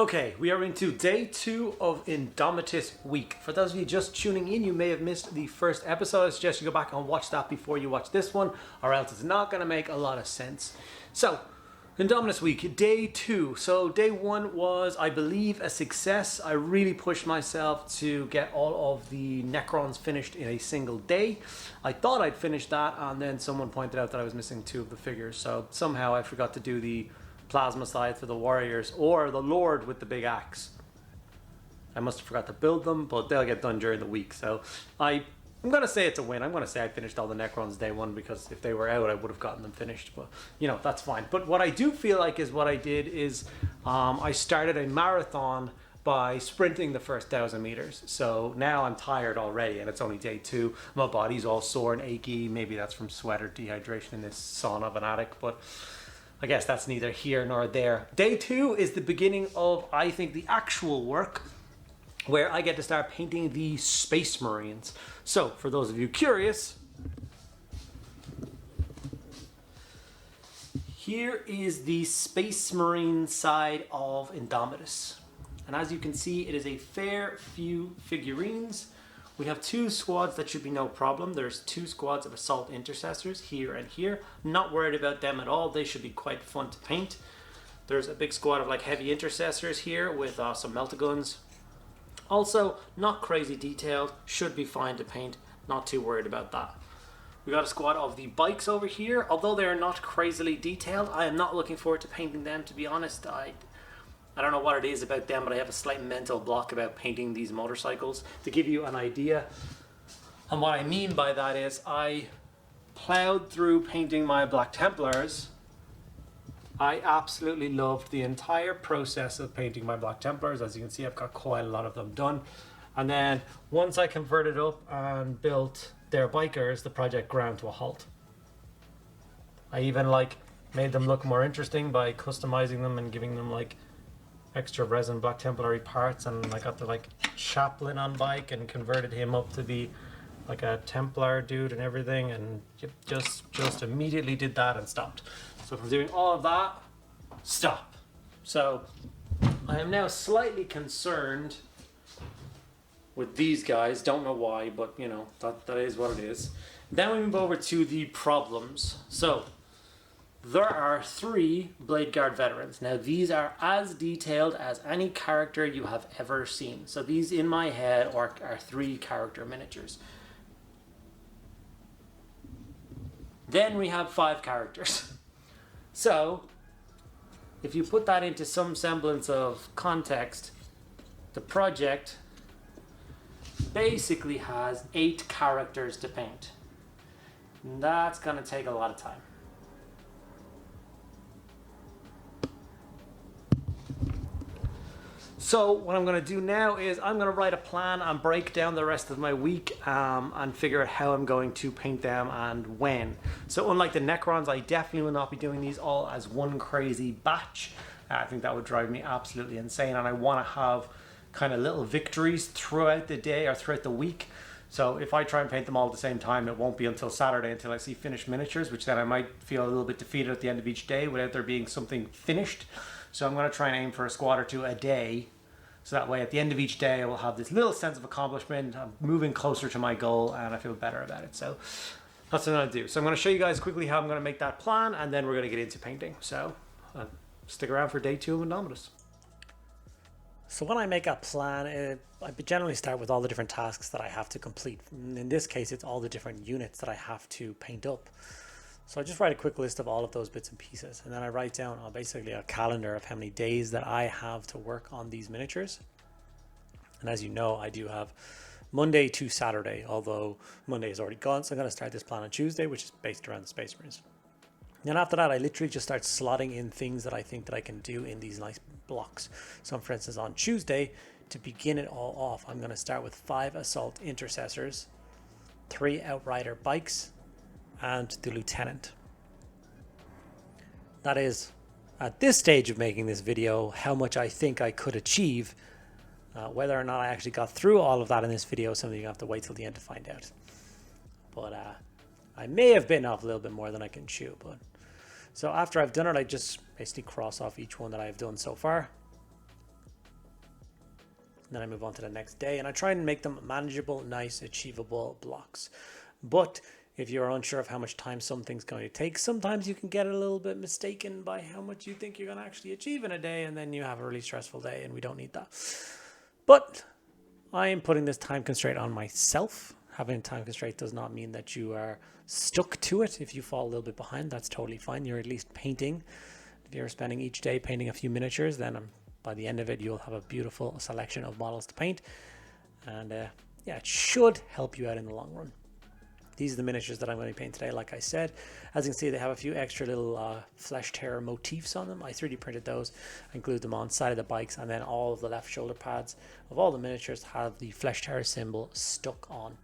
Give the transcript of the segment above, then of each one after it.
Okay, we are into day 2 of Indomitus week. For those of you just tuning in, you may have missed the first episode. I suggest you go back and watch that before you watch this one, or else it's not going to make a lot of sense. So, Indomitus week, day 2. So day 1 was, I believe, a success. I really pushed myself to get all of the Necrons finished in a single day. I thought I'd finished that, and then someone pointed out that I was missing 2 of the figures. So somehow I forgot to do the plasma side for the warriors or the lord with the big axe. I must have forgot to build them, but they'll get done during the week. So I'm gonna say it's a win. I'm gonna say I finished all the Necrons day 1, because if they were out I would have gotten them finished, but you know, that's fine. But what I do feel like is what I did is I started a marathon by sprinting the first 1,000 meters. So now I'm tired already and it's only day 2. My body's all sore and achy. Maybe that's from sweat or dehydration in this sauna of an attic, but I guess that's neither here nor there. Day 2 is the beginning of, I think, the actual work, where I get to start painting the Space Marines. So, for those of you curious, here is the Space Marine side of Indomitus. And as you can see, it is a fair few figurines. We have 2 squads that should be no problem. There's 2 squads of assault intercessors here and here. Not worried about them at all. They should be quite fun to paint. There's a big squad of like heavy intercessors here with some meltaguns. Also, not crazy detailed. Should be fine to paint. Not too worried about that. We got a squad of the bikes over here. Although they are not crazily detailed, I am not looking forward to painting them, to be honest. I don't know what it is about them, but I have a slight mental block about painting these motorcycles. To give you an idea, and what I mean by that is I plowed through painting my Black Templars. I absolutely loved the entire process of painting my Black Templars. As you can see, I've got quite a lot of them done. And then once I converted up and built their bikers, the project ground to a halt. I even made them look more interesting by customizing them and giving them extra resin Black Templary parts, and I got the chaplain on bike and converted him up to be like a Templar dude and everything, and just immediately did that and stopped. So from doing all of that, stop. So I am now slightly concerned with these guys. Don't know why, but you know, that is what it is. Then we move over to the problems. So there are 3 Blade Guard veterans. Now these are as detailed as any character you have ever seen. So these in my head are 3 character miniatures. Then we have 5 characters. So if you put that into some semblance of context, the project basically has 8 characters to paint. And that's gonna take a lot of time. So what I'm going to do now is I'm going to write a plan and break down the rest of my week and figure out how I'm going to paint them and when. So unlike the Necrons, I definitely will not be doing these all as one crazy batch. I think that would drive me absolutely insane, and I want to have kind of little victories throughout the day or throughout the week. So if I try and paint them all at the same time, it won't be until Saturday until I see finished miniatures, which then I might feel a little bit defeated at the end of each day without there being something finished. So I'm going to try and aim for a squad or 2 a day. So that way, at the end of each day, I will have this little sense of accomplishment. I'm moving closer to my goal, and I feel better about it. So that's what I'm going to do. So I'm going to show you guys quickly how I'm going to make that plan, and then we're going to get into painting. So stick around for day 2 of Indomitus. So when I make a plan, I generally start with all the different tasks that I have to complete. In this case, it's all the different units that I have to paint up. So I just write a quick list of all of those bits and pieces, and then I write down basically a calendar of how many days that I have to work on these miniatures. And as you know, I do have Monday to Saturday, although Monday is already gone, so I'm going to start this plan on Tuesday, which is based around the Space Marines. And after that, I literally just start slotting in things that I think that I can do in these nice blocks. So for instance, on Tuesday, to begin it all off, I'm going to start with 5 assault intercessors, 3 outrider bikes, and the lieutenant. That is, at this stage of making this video, how much I think I could achieve. Whether or not I actually got through all of that in this video, something you have to wait till the end to find out. But I may have bitten off a little bit more than I can chew. But so after I've done it, I just basically cross off each one that I've done so far. And then I move on to the next day, and I try and make them manageable, nice, achievable blocks. But if you're unsure of how much time something's going to take, sometimes you can get a little bit mistaken by how much you think you're going to actually achieve in a day, and then you have a really stressful day, and we don't need that. But I am putting this time constraint on myself. Having a time constraint does not mean that you are stuck to it. If you fall a little bit behind, that's totally fine. You're at least painting. If you're spending each day painting a few miniatures, then by the end of it, you'll have a beautiful selection of models to paint. And yeah, it should help you out in the long run. These are the miniatures that I'm going to paint today. Like I said, as you can see, they have a few extra little flesh tear motifs on them. I 3D printed those and glued them on side of the bikes, and then all of the left shoulder pads of all the miniatures have the flesh tear symbol stuck on.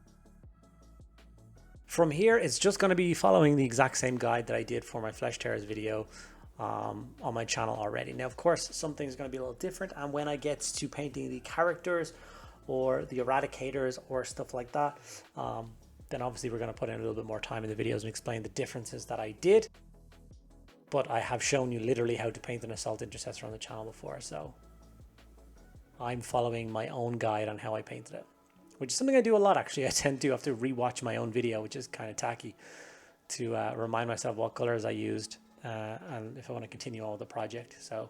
From here, it's just going to be following the exact same guide that I did for my flesh tears video on my channel already. Now, of course, some things are going to be a little different, and when I get to painting the characters or the eradicators or stuff like that, then obviously we're going to put in a little bit more time in the videos and explain the differences that I did. But I have shown you literally how to paint an assault intercessor on the channel before, so I'm following my own guide on how I painted it, which is something I do a lot actually. I tend to have to rewatch my own video, which is kind of tacky, to remind myself what colors I used and if I want to continue on with the project. So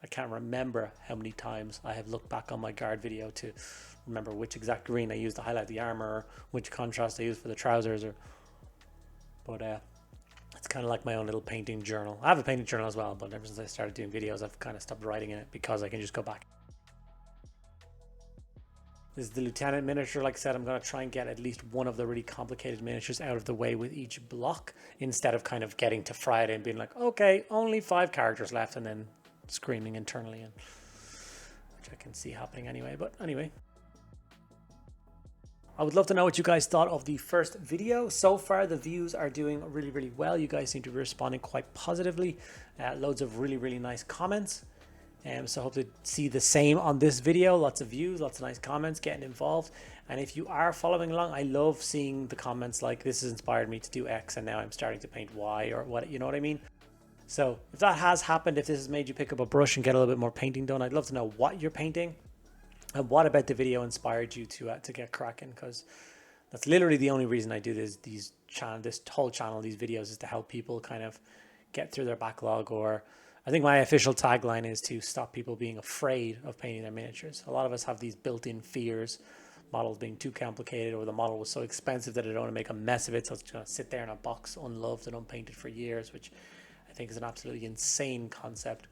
I can't remember how many times I have looked back on my guard video to remember which exact green I used to highlight the armor, or which contrast I used for the trousers, but it's kind of like my own little painting journal. I have a painting journal as well, but ever since I started doing videos, I've kind of stopped writing in it because I can just go back. This is the Lieutenant miniature. Like I said, I'm going to try and get at least one of the really complicated miniatures out of the way with each block, instead of kind of getting to Friday and being like, okay, only 5 characters left, and then screaming internally, and which I can see happening anyway. But anyway, I would love to know what you guys thought of the first video. So far, the views are doing really, really well. You guys seem to be responding quite positively. Loads of really, really nice comments. So I hope to see the same on this video. Lots of views, lots of nice comments, getting involved. And if you are following along, I love seeing the comments like, this has inspired me to do X, and now I'm starting to paint Y, or what, you know what I mean? So if that has happened, if this has made you pick up a brush and get a little bit more painting done, I'd love to know what you're painting. And what about the video inspired you to get cracking? Because that's literally the only reason I do this whole channel, these videos, is to help people kind of get through their backlog. Or I think my official tagline is to stop people being afraid of painting their miniatures. A lot of us have these built-in fears, models being too complicated, or the model was so expensive that I don't want to make a mess of it, so it's going to sit there in a box unloved and unpainted for years, which I think is an absolutely insane concept.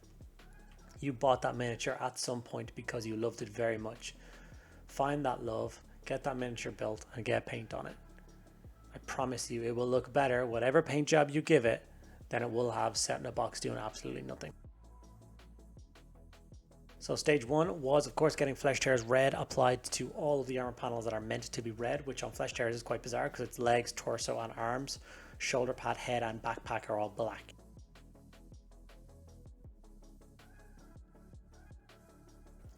You bought that miniature at some point because you loved it very much. Find that love, get that miniature built, and get paint on it. I promise you it will look better, whatever paint job you give it, than it will have set in a box doing absolutely nothing. So stage 1 was, of course, getting Flesh Tears red applied to all of the armor panels that are meant to be red, which on Flesh Tears is quite bizarre because its legs, torso, and arms, shoulder pad, head, and backpack are all black.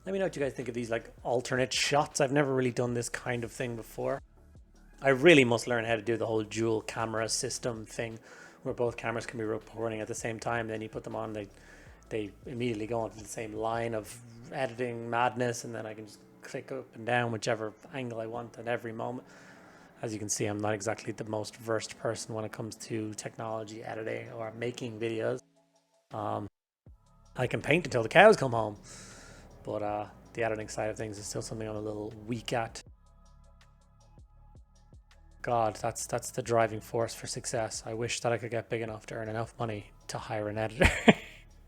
Let me know what you guys think of these like alternate shots. I've never really done this kind of thing before. I really must learn how to do the whole dual camera system thing where both cameras can be recording at the same time. Then you put them on, they immediately go onto the same line of editing madness, and then I can just click up and down whichever angle I want at every moment. As you can see, I'm not exactly the most versed person when it comes to technology, editing, or making videos. I can paint until the cows come home. But the editing side of things is still something I'm a little weak at. God, that's the driving force for success. I wish that I could get big enough to earn enough money to hire an editor.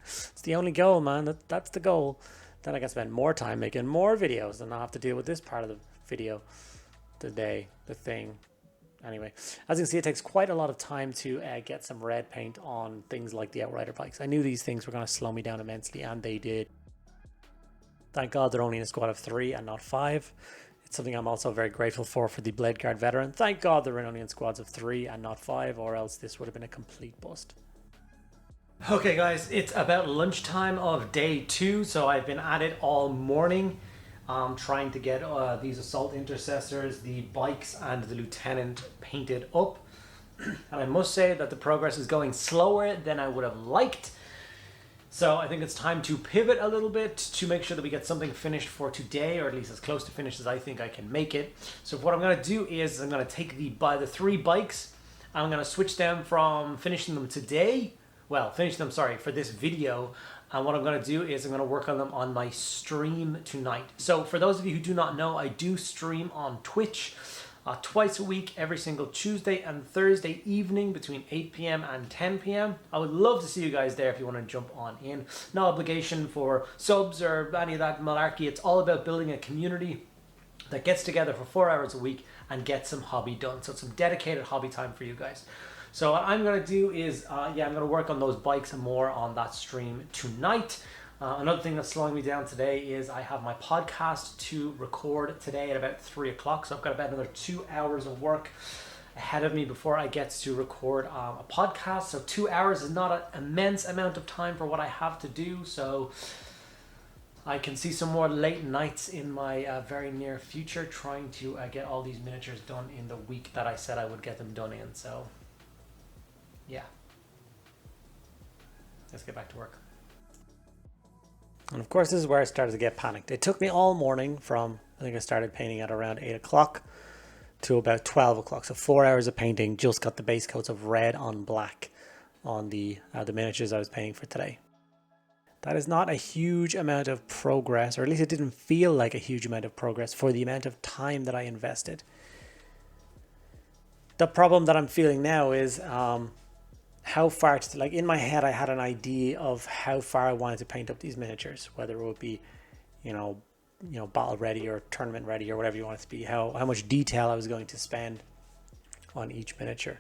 It's the only goal, man. That's the goal. Then I can spend more time making more videos and not have to deal with this part of the video, the thing. Anyway, as you can see, it takes quite a lot of time to get some red paint on things like the Outrider bikes. I knew these things were going to slow me down immensely, and they did. Thank God they're only in a squad of 3 and not 5. It's something I'm also very grateful for the Blade Guard veteran. Thank God they're only in squads of 3 and not 5, or else this would have been a complete bust. Okay guys, it's about lunchtime of day 2, so I've been at it all morning trying to get these assault intercessors, the bikes, and the lieutenant painted up. And I must say that the progress is going slower than I would have liked. So I think it's time to pivot a little bit to make sure that we get something finished for today, or at least as close to finished as I think I can make it. So what I'm going to do is I'm going to take the 3 bikes, and I'm going to switch them from finishing them today, for this video. And what I'm going to do is I'm going to work on them on my stream tonight. So for those of you who do not know, I do stream on Twitch twice a week, every single Tuesday and Thursday evening between 8 p.m. and 10 p.m. I would love to see you guys there if you want to jump on in. No obligation for subs or any of that malarkey. It's all about building a community that gets together for 4 hours a week and gets some hobby done. So it's some dedicated hobby time for you guys. So what I'm going to do is, I'm going to work on those bikes and more on that stream tonight. Another thing that's slowing me down today is I have my podcast to record today at about 3 o'clock. So I've got about another 2 hours of work ahead of me before I get to record a podcast. So 2 hours is not an immense amount of time for what I have to do. So I can see some more late nights in my very near future trying to get all these miniatures done in the week that I said I would get them done in. So yeah, let's get back to work. And of course, this is where I started to get panicked. It took me all morning from, I think I started painting at around 8 o'clock to about 12 o'clock. So 4 hours of painting, just got the base coats of red on black on the miniatures I was painting for today. That is not a huge amount of progress, or at least it didn't feel like a huge amount of progress for the amount of time that I invested. The problem that I'm feeling now is how far to, like, in my head I had an idea of how far I wanted to paint up these miniatures, whether it would be you know battle ready or tournament ready or whatever you want it to be, how much detail I was going to spend on each miniature.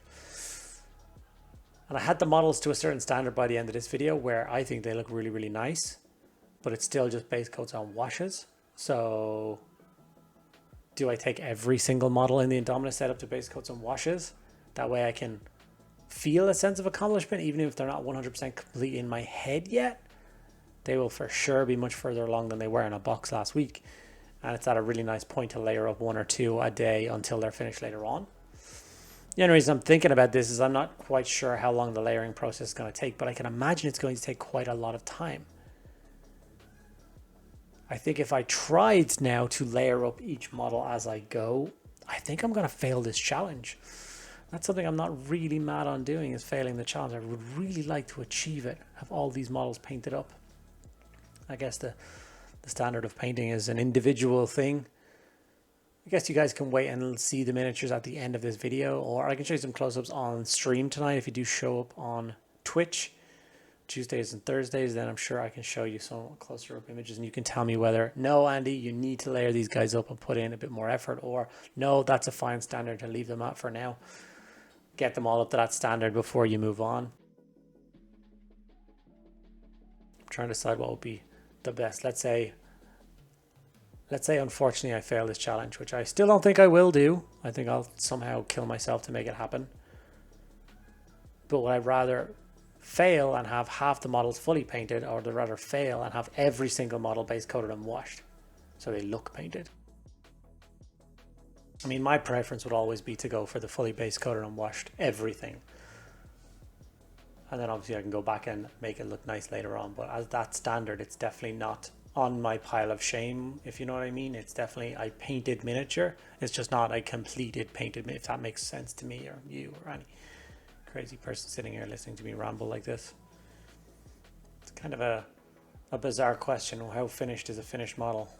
And I had the models to a certain standard by the end of this video where I think they look really, really nice, but it's still just base coats on washes. So do I take every single model in the Indomitus set up to base coats on washes? That way I can feel a sense of accomplishment, even if they're not 100% complete in my head yet. They will for sure be much further along than they were in a box last week, and it's at a really nice point to layer up 1 or 2 a day until they're finished later on. The only reason I'm thinking about this is I'm not quite sure how long the layering process is going to take, but I can imagine it's going to take quite a lot of time. I think if I tried now to layer up each model as I go, I think I'm going to fail this challenge. That's something I'm not really mad on doing, is failing the challenge. I would really like to achieve it, have all these models painted up. I guess the standard of painting is an individual thing. I guess you guys can wait and see the miniatures at the end of this video, or I can show you some close-ups on stream tonight if you do show up on Twitch Tuesdays and Thursdays. Then I'm sure I can show you some closer up images, and you can tell me whether, no, Andy, you need to layer these guys up and put in a bit more effort, or no, that's a fine standard to leave them at for now. Get them all up to that standard before you move on. I'm trying to decide what would be the best. Let's say unfortunately I fail this challenge, which I still don't think I will do. I think I'll somehow kill myself to make it happen. But would I rather fail and have half the models fully painted, or would I rather fail and have every single model base coated and washed so they look painted? I mean, my preference would always be to go for the fully base coated and washed everything. And then obviously I can go back and make it look nice later on. But as that standard, it's definitely not on my pile of shame, if you know what I mean. It's definitely a painted miniature. It's just not a completed painted, if that makes sense to me or you or any crazy person sitting here listening to me ramble like this. It's kind of a bizarre question. How finished is a finished model?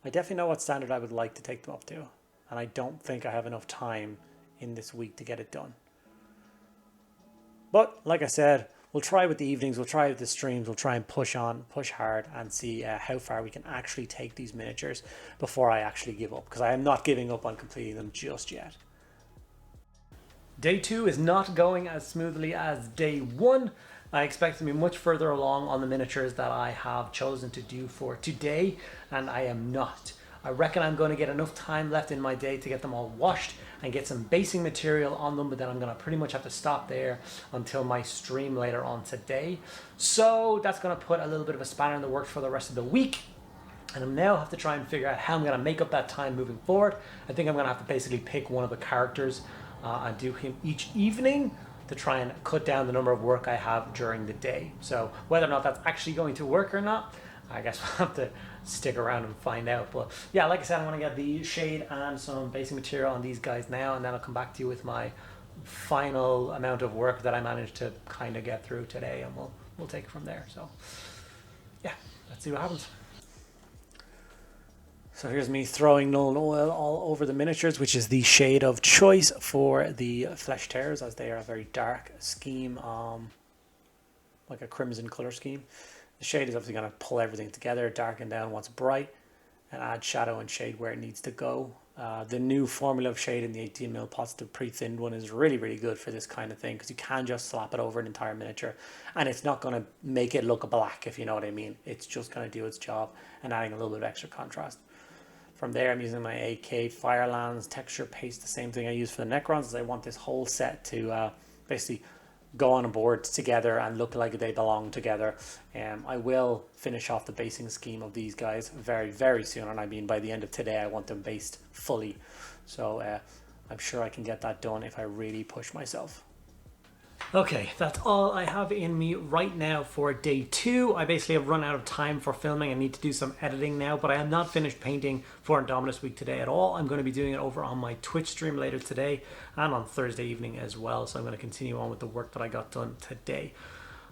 I definitely know what standard I would like to take them up to, and I don't think I have enough time in this week to get it done. But like I said, we'll try with the evenings, we'll try with the streams, we'll try and push hard and see how far we can actually take these miniatures before I actually give up, because I am not giving up on completing them just yet. Day 2 is not going as smoothly as day 1. I expect to be much further along on the miniatures that I have chosen to do for today, and I am not. I reckon I'm going to get enough time left in my day to get them all washed and get some basing material on them, but then I'm going to pretty much have to stop there until my stream later on today. So that's going to put a little bit of a spanner in the works for the rest of the week. And I now have to try and figure out how I'm going to make up that time moving forward. I think I'm going to have to basically pick one of the characters and do him each evening. to try and cut down the number of work I have during the day. So whether or not that's actually going to work or not, I guess we'll have to stick around and find out. But yeah, like I said, I'm going to get the shade and some basic material on these guys now, and then I'll come back to you with my final amount of work that I managed to kind of get through today, and we'll take it from there. So yeah, let's see what happens. So here's me throwing Nuln Oil all over the miniatures, which is the shade of choice for the flesh tears, as they are a very dark scheme, like a crimson color scheme. The shade is obviously going to pull everything together, darken down what's bright, and add shadow and shade where it needs to go. The new formula of shade in the 18mm pots, the pre-thinned one, is really, really good for this kind of thing, because you can just slap it over an entire miniature and it's not going to make it look black, if you know what I mean. It's just going to do its job and adding a little bit of extra contrast. From there, I'm using my AK Firelands texture paste, the same thing I use for the Necrons, as I want this whole set to basically go on a board together and look like they belong together. I will finish off the basing scheme of these guys very, very soon, and I mean by the end of today I want them based fully. So I'm sure I can get that done if I really push myself. Okay, that's all I have in me right now for day 2. I basically have run out of time for filming. I need to do some editing now, but I am not finished painting for Indomitus Week today at all. I'm going to be doing it over on my Twitch stream later today and on Thursday evening as well. So I'm going to continue on with the work that I got done today.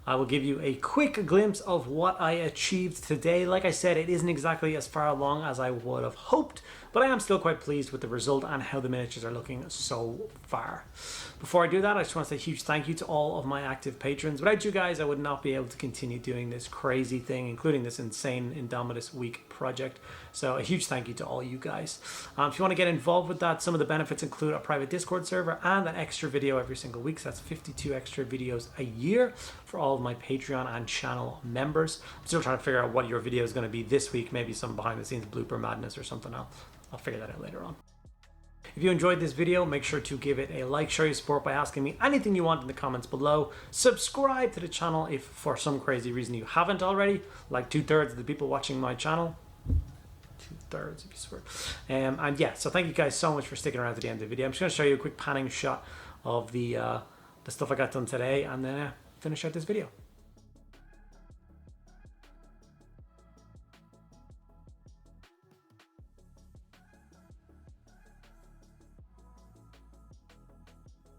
I will give you a quick glimpse of what I achieved today. Like I said, it isn't exactly as far along as I would have hoped, but I am still quite pleased with the result and how the miniatures are looking so far. Before I do that, I just want to say a huge thank you to all of my active patrons. Without you guys, I would not be able to continue doing this crazy thing, including this insane Indomitus Week project. So a huge thank you to all you guys. If you want to get involved with that, some of the benefits include a private Discord server and an extra video every single week. So that's 52 extra videos a year for all of my Patreon and channel members. I'm still trying to figure out what your video is going to be this week. Maybe some behind the scenes blooper madness or something. I'll figure that out later on. If you enjoyed this video, make sure to give it a like, show your support by asking me anything you want in the comments below. Subscribe to the channel if for some crazy reason you haven't already, like 2/3 of the people watching my channel. 2/3, if you swear. And yeah, so thank you guys so much for sticking around to the end of the video. I'm just going to show you a quick panning shot of the stuff I got done today, and then finish out this video.